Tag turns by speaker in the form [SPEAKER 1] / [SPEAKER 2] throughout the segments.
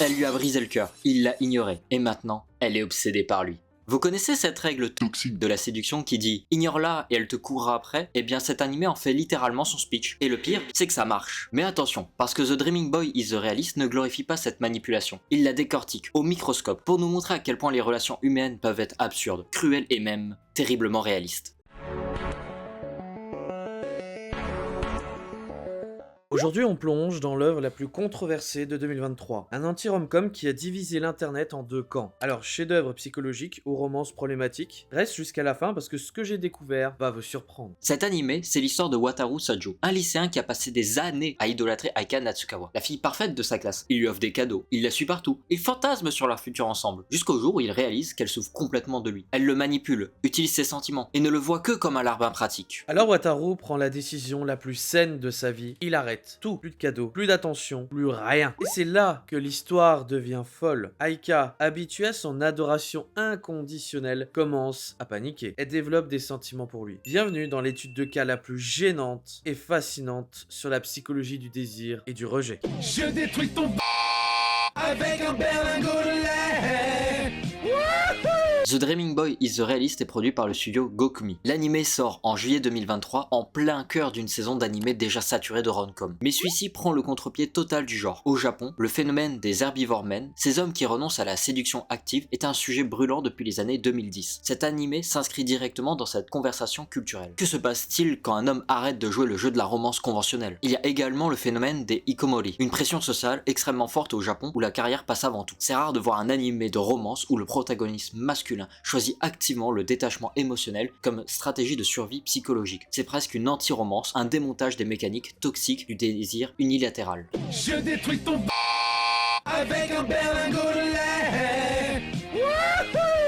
[SPEAKER 1] Elle lui a brisé le cœur, il l'a ignorée, et maintenant, elle est obsédée par lui. Vous connaissez cette règle toxique de la séduction qui dit « ignore-la et elle te courra après » Eh bien cet animé en fait littéralement son speech. Et le pire, c'est que ça marche. Mais attention, parce que The Dreaming Boy is the Realist ne glorifie pas cette manipulation. Il la décortique au microscope pour nous montrer à quel point les relations humaines peuvent être absurdes, cruelles et même terriblement réalistes.
[SPEAKER 2] Aujourd'hui, on plonge dans l'œuvre la plus controversée de 2023, un anti-rom-com qui a divisé l'internet en deux camps. Alors, chef-d'œuvre psychologique ou romance problématique, reste jusqu'à la fin parce que ce que j'ai découvert va vous surprendre.
[SPEAKER 1] Cet animé, c'est l'histoire de Wataru Sajo, un lycéen qui a passé des années à idolâtrer Aika Natsukawa, la fille parfaite de sa classe. Il lui offre des cadeaux, il la suit partout, il fantasme sur leur futur ensemble, jusqu'au jour où il réalise qu'elle souffre complètement de lui. Elle le manipule, utilise ses sentiments, et ne le voit que comme un larbin pratique.
[SPEAKER 2] Alors Wataru prend la décision la plus saine de sa vie, il arrête. Tout, plus de cadeaux, plus d'attention, plus rien. Et c'est là que l'histoire devient folle. Aika, habituée à son adoration inconditionnelle, commence à paniquer. Elle développe des sentiments pour lui. Bienvenue dans l'étude de cas la plus gênante et fascinante sur la psychologie du désir et du rejet.
[SPEAKER 3] Je détruis ton avec un berlingot de lait.
[SPEAKER 1] The Dreaming Boy is the Realist est produit par le studio Gokumi. L'anime sort en juillet 2023 en plein cœur d'une saison d'anime déjà saturée de rom-com. Mais celui-ci prend le contre-pied total du genre. Au Japon, le phénomène des herbivores men, ces hommes qui renoncent à la séduction active, est un sujet brûlant depuis les années 2010. Cet anime s'inscrit directement dans cette conversation culturelle. Que se passe-t-il quand un homme arrête de jouer le jeu de la romance conventionnelle? Il y a également le phénomène des hikomori, une pression sociale extrêmement forte au Japon où la carrière passe avant tout. C'est rare de voir un anime de romance où le protagoniste masculin choisit activement le détachement émotionnel comme stratégie de survie psychologique. C'est presque une anti-romance, un démontage des mécaniques toxiques du désir unilatéral.
[SPEAKER 3] Je détruis ton avec un berlingot de lait.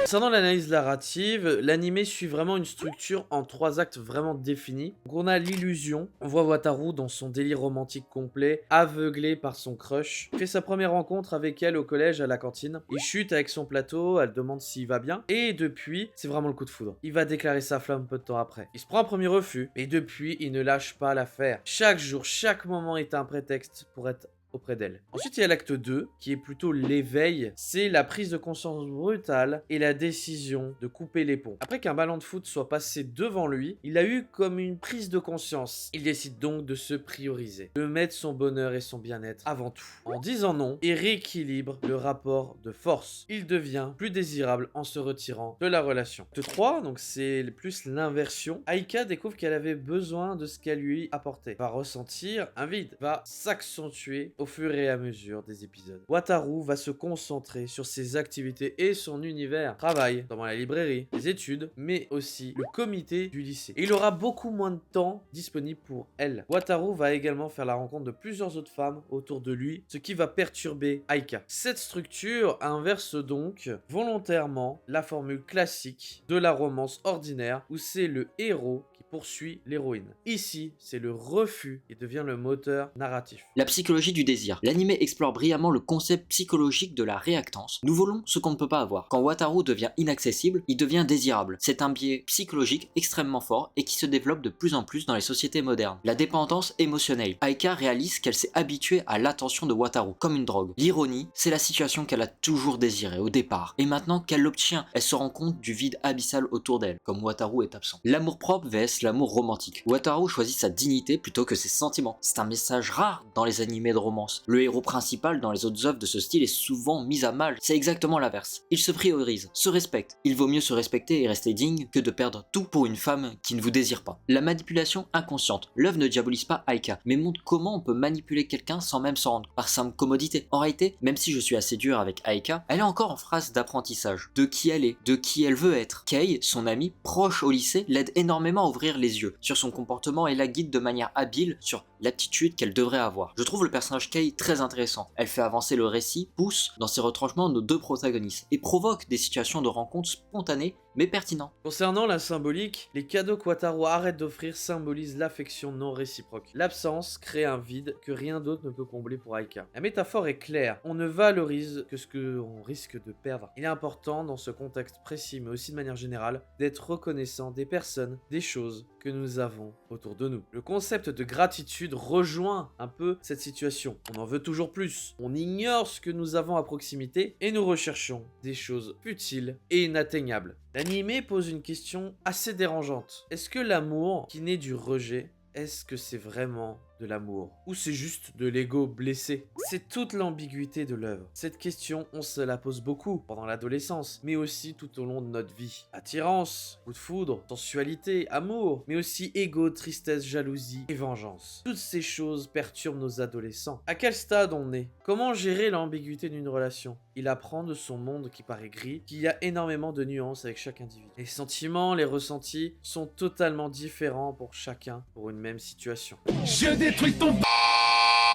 [SPEAKER 2] Concernant l'analyse narrative, l'anime suit vraiment une structure en 3 actes vraiment définis. Donc on a l'illusion, on voit Wataru dans son délire romantique complet, aveuglé par son crush. Il fait sa première rencontre avec elle au collège à la cantine. Il chute avec son plateau, elle demande s'il va bien. Et depuis, c'est vraiment le coup de foudre. Il va déclarer sa flamme peu de temps après. Il se prend un premier refus, mais depuis, il ne lâche pas l'affaire. Chaque jour, chaque moment est un prétexte pour être auprès d'elle. Ensuite, il y a l'acte 2, qui est plutôt l'éveil. C'est la prise de conscience brutale et la décision de couper les ponts. Après qu'un ballon de foot soit passé devant lui, il a eu comme une prise de conscience. Il décide donc de se prioriser, de mettre son bonheur et son bien-être avant tout. En disant non, il rééquilibre le rapport de force. Il devient plus désirable en se retirant de la relation. Acte 3, donc c'est plus l'inversion. Aika découvre qu'elle avait besoin de ce qu'elle lui apportait. Va ressentir un vide, va s'accentuer au fur et à mesure des épisodes. Wataru va se concentrer sur ses activités et son univers. Travail, dans la librairie, les études, mais aussi le comité du lycée. Et il aura beaucoup moins de temps disponible pour elle. Wataru va également faire la rencontre de plusieurs autres femmes autour de lui, ce qui va perturber Aika. Cette structure inverse donc volontairement la formule classique de la romance ordinaire où c'est le héros qui poursuit l'héroïne. Ici, c'est le refus qui devient le moteur narratif.
[SPEAKER 1] La psychologie du désir. L'anime explore brillamment le concept psychologique de la réactance. Nous voulons ce qu'on ne peut pas avoir. Quand Wataru devient inaccessible, il devient désirable. C'est un biais psychologique extrêmement fort et qui se développe de plus en plus dans les sociétés modernes. La dépendance émotionnelle. Aika réalise qu'elle s'est habituée à l'attention de Wataru, comme une drogue. L'ironie, c'est la situation qu'elle a toujours désirée au départ. Et maintenant qu'elle l'obtient, elle se rend compte du vide abyssal autour d'elle, comme Wataru est absent. L'amour propre vs l'amour romantique. Wataru choisit sa dignité plutôt que ses sentiments. C'est un message rare dans les animés de romance. Le héros principal dans les autres œuvres de ce style est souvent mis à mal. C'est exactement l'inverse. Il se priorise, se respecte. Il vaut mieux se respecter et rester digne que de perdre tout pour une femme qui ne vous désire pas. La manipulation inconsciente. L'œuvre ne diabolise pas Aika, mais montre comment on peut manipuler quelqu'un sans même s'en rendre, par simple commodité. En réalité, même si je suis assez dur avec Aika, elle est encore en phase d'apprentissage. De qui elle est, de qui elle veut être. Kei, son amie proche au lycée, l'aide énormément à ouvrir les yeux sur son comportement et la guide de manière habile sur l'attitude qu'elle devrait avoir. Je trouve le personnage Kei très intéressant. Elle fait avancer le récit, pousse dans ses retranchements nos deux protagonistes et provoque des situations de rencontres spontanées mais pertinentes.
[SPEAKER 2] Concernant la symbolique, les cadeaux que Wataru arrête d'offrir symbolisent l'affection non réciproque. L'absence crée un vide que rien d'autre ne peut combler pour Aika. La métaphore est claire, on ne valorise que ce qu'on risque de perdre. Il est important dans ce contexte précis mais aussi de manière générale d'être reconnaissant des personnes, des choses que nous avons autour de nous. Le concept de gratitude l'attitude rejoint un peu cette situation. On en veut toujours plus. On ignore ce que nous avons à proximité et nous recherchons des choses futiles et inatteignables. L'anime pose une question assez dérangeante. Est-ce que l'amour qui naît du rejet, est-ce que c'est vraiment de l'amour? Ou c'est juste de l'ego blessé? C'est toute l'ambiguïté de l'œuvre. Cette question, on se la pose beaucoup pendant l'adolescence, mais aussi tout au long de notre vie. Attirance, coup de foudre, sensualité, amour, mais aussi ego, tristesse, jalousie et vengeance. Toutes ces choses perturbent nos adolescents. À quel stade on est? Comment gérer l'ambiguïté d'une relation? Il apprend de son monde qui paraît gris qu'il y a énormément de nuances avec chaque individu. Les sentiments, les ressentis sont totalement différents pour chacun pour une même situation.
[SPEAKER 3] Je détruis ton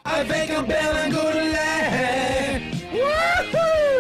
[SPEAKER 3] avec un berlingot de lait.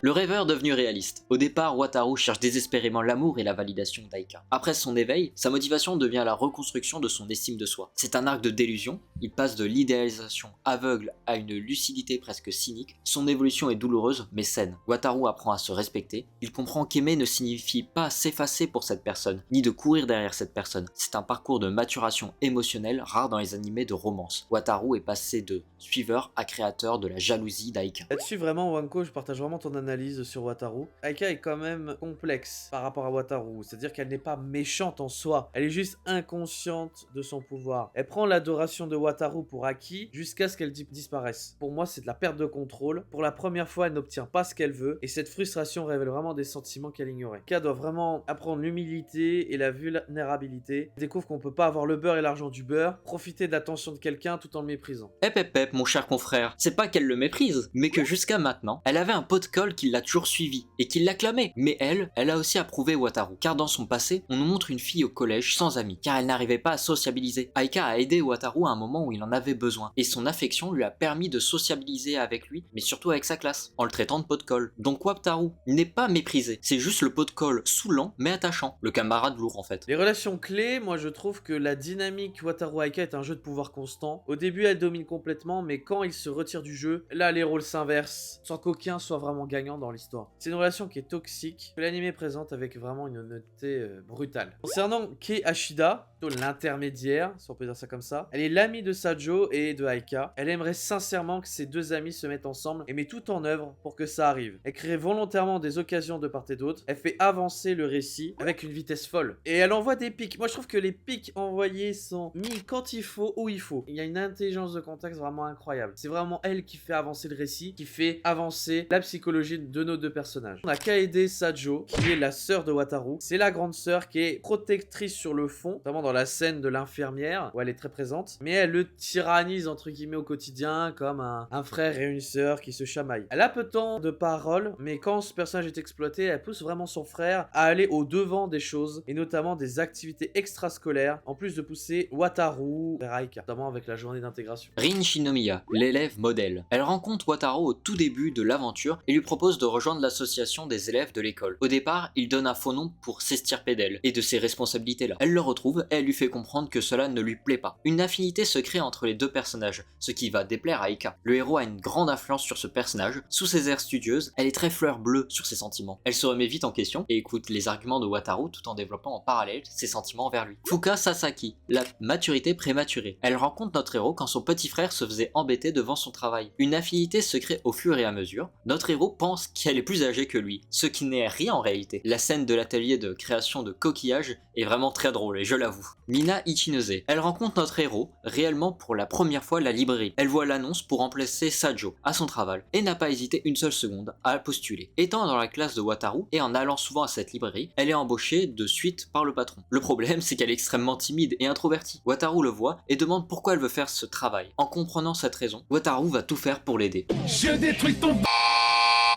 [SPEAKER 1] Le rêveur devenu réaliste. Au départ, Wataru cherche désespérément l'amour et la validation d'Aika. Après son éveil, sa motivation devient la reconstruction de son estime de soi. C'est un arc de délusion, il passe de l'idéalisation aveugle à une lucidité presque cynique. Son évolution est douloureuse mais saine. Wataru apprend à se respecter, il comprend qu'aimer ne signifie pas s'effacer pour cette personne, ni de courir derrière cette personne. C'est un parcours de maturation émotionnelle rare dans les animés de romance. Wataru est passé de suiveur à créateur de la jalousie d'Aika.
[SPEAKER 2] Là-dessus, vraiment, Wanko, je partage vraiment ton analyse sur Wataru. Aika est quand même complexe par rapport à Wataru, c'est-à-dire qu'elle n'est pas méchante en soi, elle est juste inconsciente de son pouvoir. Elle prend l'adoration de Wataru pour acquis jusqu'à ce qu'elle disparaisse. Pour moi, c'est de la perte de contrôle. Pour la première fois, elle n'obtient pas ce qu'elle veut, et cette frustration révèle vraiment des sentiments qu'elle ignorait. Aika doit vraiment apprendre l'humilité et la vulnérabilité. Elle découvre qu'on peut pas avoir le beurre et l'argent du beurre, profiter de l'attention de quelqu'un tout en le méprisant.
[SPEAKER 1] Hep, mon cher confrère, c'est pas qu'elle le méprise, mais que jusqu'à maintenant, elle avait un pot de colle qui l'a toujours suivi et qui l'acclamait. Mais elle a aussi approuvé Wataru, car dans son passé, on nous montre une fille au collège sans amis, car elle n'arrivait pas à sociabiliser. Aika a aidé Wataru à un moment où il en avait besoin, et son affection lui a permis de sociabiliser avec lui, mais surtout avec sa classe, en le traitant de pot de colle. Donc Wataru n'est pas méprisé, c'est juste le pot de colle saoulant mais attachant, le camarade lourd en fait.
[SPEAKER 2] Les relations clés, moi je trouve que la dynamique Wataru-Aika est un jeu de pouvoir constant. Au début, elle domine complètement, mais quand il se retire du jeu, là les rôles s'inversent, sans qu'aucun soit vraiment gagnant dans l'histoire. C'est une relation qui est toxique, que l'anime présente avec vraiment une honnêteté brutale. Concernant Kei Ashida, plutôt l'intermédiaire, si on peut dire ça comme ça, elle est l'amie de Sajo et de Aika. Elle aimerait sincèrement que ces deux amis se mettent ensemble et met tout en œuvre pour que ça arrive. Elle crée volontairement des occasions de part et d'autre, elle fait avancer le récit avec une vitesse folle. Et elle envoie des pics. Moi je trouve que les pics envoyés sont mis quand il faut, où il faut. Il y a une intelligence de contexte vraiment incroyable. C'est vraiment elle qui fait avancer le récit, qui fait avancer la psychologie de nos deux personnages. On a Kaede Sajo, qui est la sœur de Wataru. C'est la grande sœur qui est protectrice sur le fond, notamment dans la scène de l'infirmière, où elle est très présente. Mais elle le tyrannise, entre guillemets, au quotidien, comme un frère et une sœur qui se chamaillent. Elle a peu de temps de parole, mais quand ce personnage est exploité, elle pousse vraiment son frère à aller au devant des choses, et notamment des activités extrascolaires, en plus de pousser Wataru vers Aika, notamment avec la journée d'intégration.
[SPEAKER 1] Rin Shinomiya, l'élève modèle. Elle rencontre Wataru au tout début de l'aventure et lui propose de rejoindre l'association des élèves de l'école. Au départ, il donne un faux nom pour s'extirper d'elle et de ses responsabilités là. Elle le retrouve et elle lui fait comprendre que cela ne lui plaît pas. Une affinité se crée entre les deux personnages, ce qui va déplaire à Aika. Le héros a une grande influence sur ce personnage. Sous ses airs studieuses, elle est très fleur bleue sur ses sentiments. Elle se remet vite en question et écoute les arguments de Wataru tout en développant en parallèle ses sentiments envers lui. Fuka Sasaki, la maturité prématurée. Elle rencontre notre héros quand son petit frère se faisait embêter devant son travail. Une affinité se crée au fur et à mesure. Notre héros pense qu'elle est plus âgée que lui, ce qui n'est rien en réalité. La scène de l'atelier de création de coquillages est vraiment très drôle et je l'avoue. Mina Ichinose. Elle rencontre notre héros réellement pour la première fois à la librairie. Elle voit l'annonce pour remplacer Sajo à son travail et n'a pas hésité une seule seconde à postuler. Étant dans la classe de Wataru et en allant souvent à cette librairie, elle est embauchée de suite par le patron. Le problème, c'est qu'elle est extrêmement timide et introvertie. Wataru le voit et demande pourquoi elle veut faire ce travail. En comprenant cette raison, Wataru va tout faire pour l'aider.
[SPEAKER 3] Je détruis ton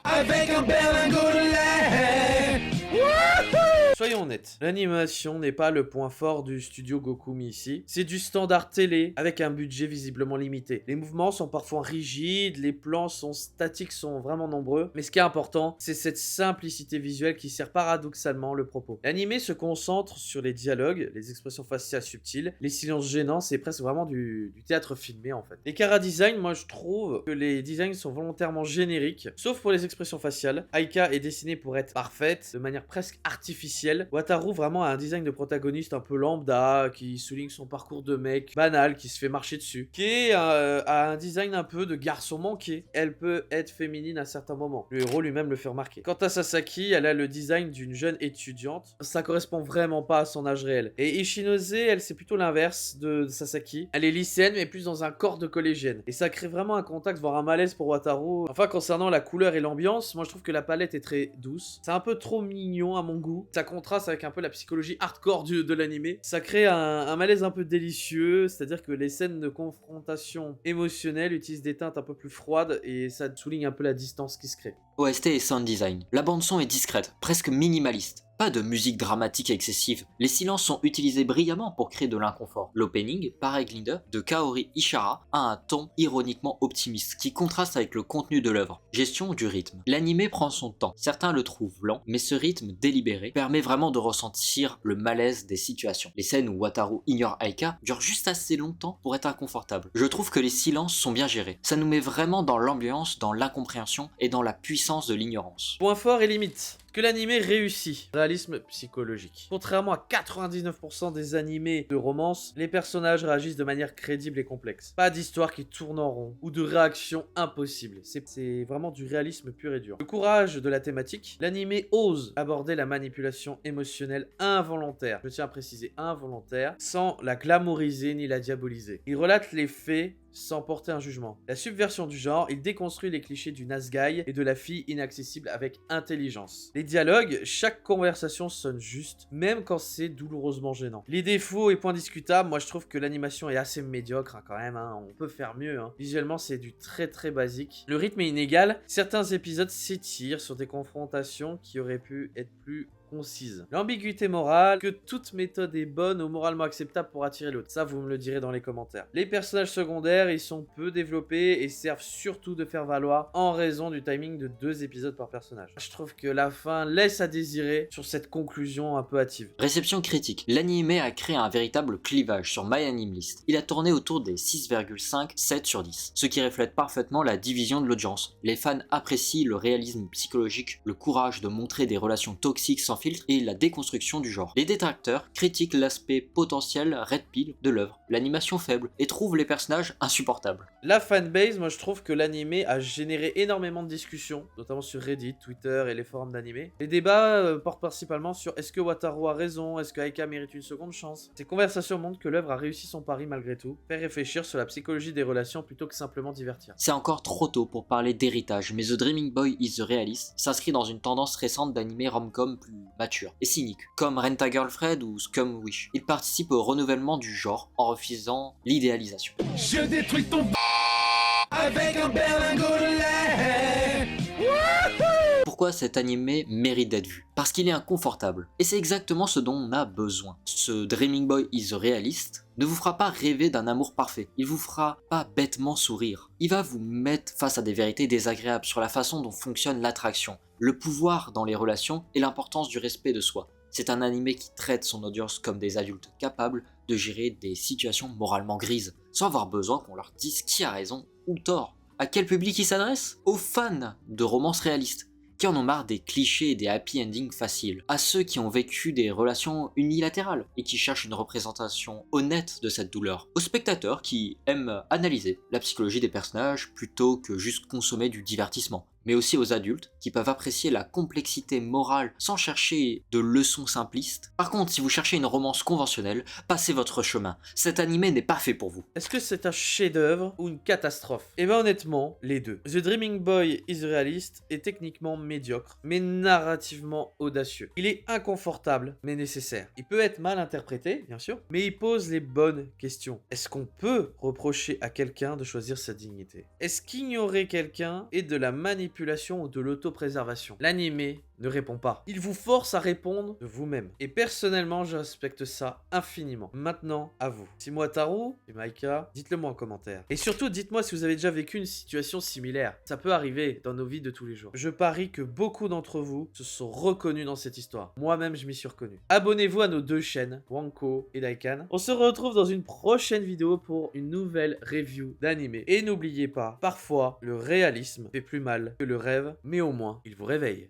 [SPEAKER 3] avec un berlingot de lait.
[SPEAKER 2] Soyons honnêtes, l'animation n'est pas le point fort du studio Gokumi ici. C'est du standard télé avec un budget visiblement limité. Les mouvements sont parfois rigides, les plans sont statiques, sont vraiment nombreux. Mais ce qui est important, c'est cette simplicité visuelle qui sert paradoxalement le propos. L'animé se concentre sur les dialogues, les expressions faciales subtiles, les silences gênants, c'est presque vraiment du théâtre filmé en fait. Les chara-design, moi je trouve que les designs sont volontairement génériques, sauf pour les expressions faciales. Aika est dessinée pour être parfaite, de manière presque artificielle. Wataru Wataru vraiment a un design de protagoniste un peu lambda, qui souligne son parcours de mec banal, qui se fait marcher dessus, qui est, a un design un peu de garçon manqué. Elle peut être féminine à certains moments. Le héros lui-même le fait remarquer. Quant à Sasaki, elle a le design d'une jeune étudiante. Ça correspond vraiment pas à son âge réel. Et Ishinose, elle, c'est plutôt l'inverse de Sasaki. Elle est lycéenne, mais plus dans un corps de collégienne. Et ça crée vraiment un contact, voire un malaise pour Wataru. Enfin, concernant la couleur et l'ambiance, moi je trouve que la palette est très douce. C'est un peu trop mignon à mon goût. Ça contraste avec un peu la psychologie hardcore de l'animé. Ça crée un malaise un peu délicieux, c'est-à-dire que les scènes de confrontation émotionnelle utilisent des teintes un peu plus froides et ça souligne un peu la distance qui se crée.
[SPEAKER 1] OST et sound design. La bande son est discrète, presque minimaliste. Pas de musique dramatique excessive, les silences sont utilisés brillamment pour créer de l'inconfort. L'opening, Paraglider, de Kaori Ishihara, a un ton ironiquement optimiste qui contraste avec le contenu de l'œuvre. Gestion du rythme. L'animé prend son temps, certains le trouvent lent, mais ce rythme délibéré permet vraiment de ressentir le malaise des situations. Les scènes où Wataru ignore Aika durent juste assez longtemps pour être inconfortables. Je trouve que les silences sont bien gérés, ça nous met vraiment dans l'ambiance, dans l'incompréhension et dans la puissance de l'ignorance.
[SPEAKER 2] Point fort et limite. Que l'animé réussit. Réalisme psychologique. Contrairement à 99% des animés de romance, les personnages réagissent de manière crédible et complexe. Pas d'histoire qui tourne en rond ou de réaction impossible. C'est vraiment du réalisme pur et dur. Le courage de la thématique, l'animé ose aborder la manipulation émotionnelle involontaire. Je tiens à préciser involontaire, sans la glamouriser ni la diaboliser. Il relate les faits sans porter un jugement. La subversion du genre, il déconstruit les clichés du nice guy et de la fille inaccessible avec intelligence. Les dialogues, chaque conversation sonne juste, même quand c'est douloureusement gênant. Les défauts et points discutables, moi je trouve que l'animation est assez médiocre quand même, on peut faire mieux. Visuellement c'est du très basique. Le rythme est inégal, certains épisodes s'étirent sur des confrontations qui auraient pu être plus concise. L'ambiguïté morale, que toute méthode est bonne ou moralement acceptable pour attirer l'autre. Ça, vous me le direz dans les commentaires. Les personnages secondaires, ils sont peu développés et servent surtout de faire valoir en raison du timing de 2 épisodes par personnage. Je trouve que la fin laisse à désirer sur cette conclusion un peu hâtive.
[SPEAKER 1] Réception critique. L'animé a créé un véritable clivage sur MyAnimeList. Il a tourné autour des 6,5-7 sur 10, ce qui reflète parfaitement la division de l'audience. Les fans apprécient le réalisme psychologique, le courage de montrer des relations toxiques sans filtre et la déconstruction du genre. Les détracteurs critiquent l'aspect potentiel red pill de l'œuvre, l'animation faible et trouvent les personnages insupportables.
[SPEAKER 2] La fanbase, moi je trouve que l'animé a généré énormément de discussions, notamment sur Reddit, Twitter et les forums d'animé. Les débats portent principalement sur est-ce que Wataru a raison, est-ce que Aika mérite une seconde chance. Ces conversations montrent que l'œuvre a réussi son pari malgré tout, faire réfléchir sur la psychologie des relations plutôt que simplement divertir.
[SPEAKER 1] C'est encore trop tôt pour parler d'héritage, mais The Dreaming Boy is the Realist s'inscrit dans une tendance récente d'animé rom-com plus mature et cynique, comme Rent a Girlfriend ou Scum Wish. Il participe au renouvellement du genre en refusant l'idéalisation.
[SPEAKER 3] Je détruis ton avec un berlingot de lait.
[SPEAKER 1] Pourquoi cet animé mérite d'être vu? Parce qu'il est inconfortable. Et c'est exactement ce dont on a besoin. Ce Dreaming Boy is the Realist ne vous fera pas rêver d'un amour parfait. Il vous fera pas bêtement sourire. Il va vous mettre face à des vérités désagréables sur la façon dont fonctionne l'attraction, le pouvoir dans les relations et l'importance du respect de soi. C'est un animé qui traite son audience comme des adultes capables de gérer des situations moralement grises, sans avoir besoin qu'on leur dise qui a raison ou tort. À quel public il s'adresse? Aux fans de romances réalistes, qui en ont marre des clichés et des happy endings faciles, à ceux qui ont vécu des relations unilatérales et qui cherchent une représentation honnête de cette douleur, aux spectateurs qui aiment analyser la psychologie des personnages plutôt que juste consommer du divertissement, mais aussi aux adultes qui peuvent apprécier la complexité morale sans chercher de leçons simplistes. Par contre, si vous cherchez une romance conventionnelle, passez votre chemin, cet animé n'est pas fait pour vous.
[SPEAKER 2] Est-ce que c'est un chef-d'œuvre ou une catastrophe? Eh ben honnêtement, les deux. The Dreaming Boy is Realist est techniquement médiocre, mais narrativement audacieux. Il est inconfortable, mais nécessaire. Il peut être mal interprété, bien sûr, mais il pose les bonnes questions. Est-ce qu'on peut reprocher à quelqu'un de choisir sa dignité? Est-ce qu'ignorer quelqu'un est de la manipulation ou de l'autopréservation? L'animé ne répond pas. Il vous force à répondre de vous-même. Et personnellement, je respecte ça infiniment. Maintenant, à vous. Si Wataru et Maika, dites-le moi en commentaire. Et surtout, dites-moi si vous avez déjà vécu une situation similaire. Ça peut arriver dans nos vies de tous les jours. Je parie que beaucoup d'entre vous se sont reconnus dans cette histoire. Moi-même, je m'y suis reconnu. Abonnez-vous à nos 2 chaînes, Wanko et Daikan. On se retrouve dans une prochaine vidéo pour une nouvelle review d'animé. Et n'oubliez pas, parfois, le réalisme fait plus mal que le rêve, mais au moins, il vous réveille.